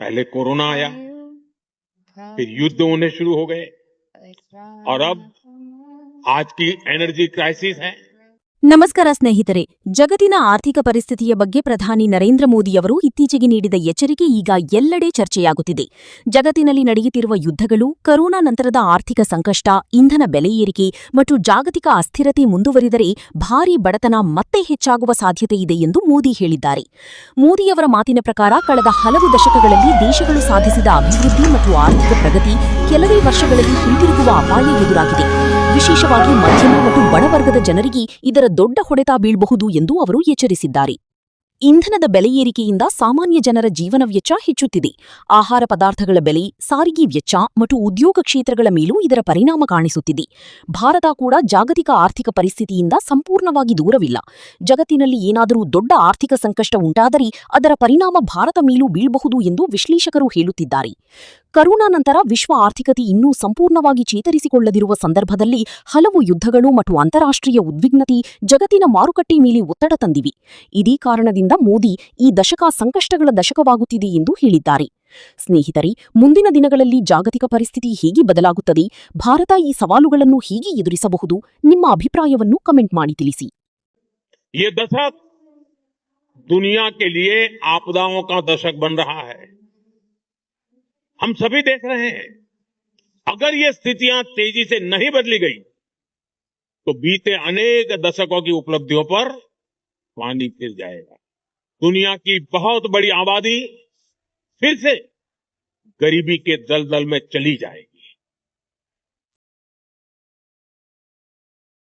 पहले कोरोना आया, फिर युद्ध होने शुरू हो गए और अब आज की एनर्जी क्राइसिस है। ನಮಸ್ಕಾರ ಸ್ನೇಹಿತರೆ, ಜಗತ್ತಿನ ಆರ್ಥಿಕ ಪರಿಸ್ಥಿತಿಯ ಬಗ್ಗೆ ಪ್ರಧಾನಿ ನರೇಂದ್ರ ಮೋದಿಯವರು ಇತ್ತೀಚೆಗೆ ನೀಡಿದ ಎಚ್ಚರಿಕೆ ಈಗ ಎಲ್ಲೆಡೆ ಚರ್ಚೆಯಾಗುತ್ತಿದೆ. ಜಗತ್ತಿನಲ್ಲಿ ನಡೆಯುತ್ತಿರುವ ಯುದ್ಧಗಳು, ಕೊರೋನಾ ನಂತರದ ಆರ್ಥಿಕ ಸಂಕಷ್ಟ, ಇಂಧನ ಬೆಲೆ ಏರಿಕೆ ಮತ್ತು ಜಾಗತಿಕ ಅಸ್ಥಿರತೆ ಮುಂದುವರಿದರೆ ಭಾರೀ ಬಡತನ ಮತ್ತೆ ಹೆಚ್ಚಾಗುವ ಸಾಧ್ಯತೆ ಇದೆ ಎಂದು ಮೋದಿ ಹೇಳಿದ್ದಾರೆ. ಮೋದಿಯವರ ಮಾತಿನ ಪ್ರಕಾರ ಕಳೆದ ಹಲವು ದಶಕಗಳಲ್ಲಿ ದೇಶಗಳು ಸಾಧಿಸಿದ ಅಭಿವೃದ್ಧಿ ಮತ್ತು ಆರ್ಥಿಕ ಪ್ರಗತಿ ಕೆಲವೇ ವರ್ಷಗಳಲ್ಲಿ ಹಿಂತಿರುಗುವ ಅಪಾಯ ಎದುರಾಗಿದೆ. ವಿಶೇಷವಾಗಿ ಮಧ್ಯಮ ಮತ್ತು ಬಡವರ್ಗದ ಜನರಿಗೆ ಇದರ ದೊಡ್ಡ ಹೊಡೆತ ಬೀಳಬಹುದು ಎಂದು ಅವರು ಎಚ್ಚರಿಸಿದ್ದಾರೆ. ಇಂಧನದ ಬೆಲೆ ಏರಿಕೆಯಿಂದ ಸಾಮಾನ್ಯ ಜನರ ಜೀವನ ವೆಚ್ಚ ಹೆಚ್ಚುತ್ತಿದೆ. ಆಹಾರ ಪದಾರ್ಥಗಳ ಬೆಲೆ, ಸಾರಿಗೆ ವೆಚ್ಚ ಮತ್ತು ಉದ್ಯೋಗ ಕ್ಷೇತ್ರಗಳ ಮೇಲೂ ಇದರ ಪರಿಣಾಮ ಕಾಣಿಸುತ್ತಿದೆ. ಭಾರತ ಕೂಡ ಜಾಗತಿಕ ಆರ್ಥಿಕ ಪರಿಸ್ಥಿತಿಯಿಂದ ಸಂಪೂರ್ಣವಾಗಿ ದೂರವಿಲ್ಲ. ಜಗತ್ತಿನಲ್ಲಿ ಏನಾದರೂ ದೊಡ್ಡ ಆರ್ಥಿಕ ಸಂಕಷ್ಟ ಉಂಟಾದರೆ ಅದರ ಪರಿಣಾಮ ಭಾರತ ಮೇಲೂ ಬೀಳಬಹುದು ಎಂದು ವಿಶ್ಲೇಷಕರು ಹೇಳುತ್ತಿದ್ದಾರೆ. ಕೊರೋನಾ ನಂತರ ವಿಶ್ವ ಆರ್ಥಿಕತೆ ಇನ್ನೂ ಸಂಪೂರ್ಣವಾಗಿ ಚೇತರಿಸಿಕೊಳ್ಳದಿರುವ ಸಂದರ್ಭದಲ್ಲಿ ಹಲವು ಯುದ್ಧಗಳು ಮತ್ತು ಅಂತಾರಾಷ್ಟ್ರೀಯ ಉದ್ವಿಗ್ನತೆ ಜಗತ್ತಿನ ಮಾರುಕಟ್ಟೆ ಮೇಲೆ ಒತ್ತಡ ತಂದಿವೆ. ಇದೇ ಕಾರಣದಿಂದ ಮೋದಿ ಈ ದಶಕ ಸಂಕಷ್ಟಗಳ ದಶಕವಾಗುತ್ತಿದೆ ಎಂದು ಹೇಳಿದ್ದಾರೆ. ಸ್ನೇಹಿತರೆ, ಮುಂದಿನ ದಿನಗಳಲ್ಲಿ ಜಾಗತಿಕ ಪರಿಸ್ಥಿತಿ ಹೇಗೆ ಬದಲಾಗುತ್ತದೆ, ಭಾರತ ಈ ಸವಾಲುಗಳನ್ನು ಹೇಗೆ ಎದುರಿಸಬಹುದು, ನಿಮ್ಮ ಅಭಿಪ್ರಾಯವನ್ನು ಕಮೆಂಟ್ ಮಾಡಿ ತಿಳಿಸಿ. ये दशक दुनिया के लिए आपदाओं का दशक बन रहा है. हम सभी देख रहे हैं, अगर ये स्थितियां तेजी से नहीं बदली गई तो बीते अनेक दशकों की उपलब्धियों पर पानी फिर जाएगा. दुनिया की बहुत बड़ी आबादी फिर से गरीबी के दलदल में चली जाएगी.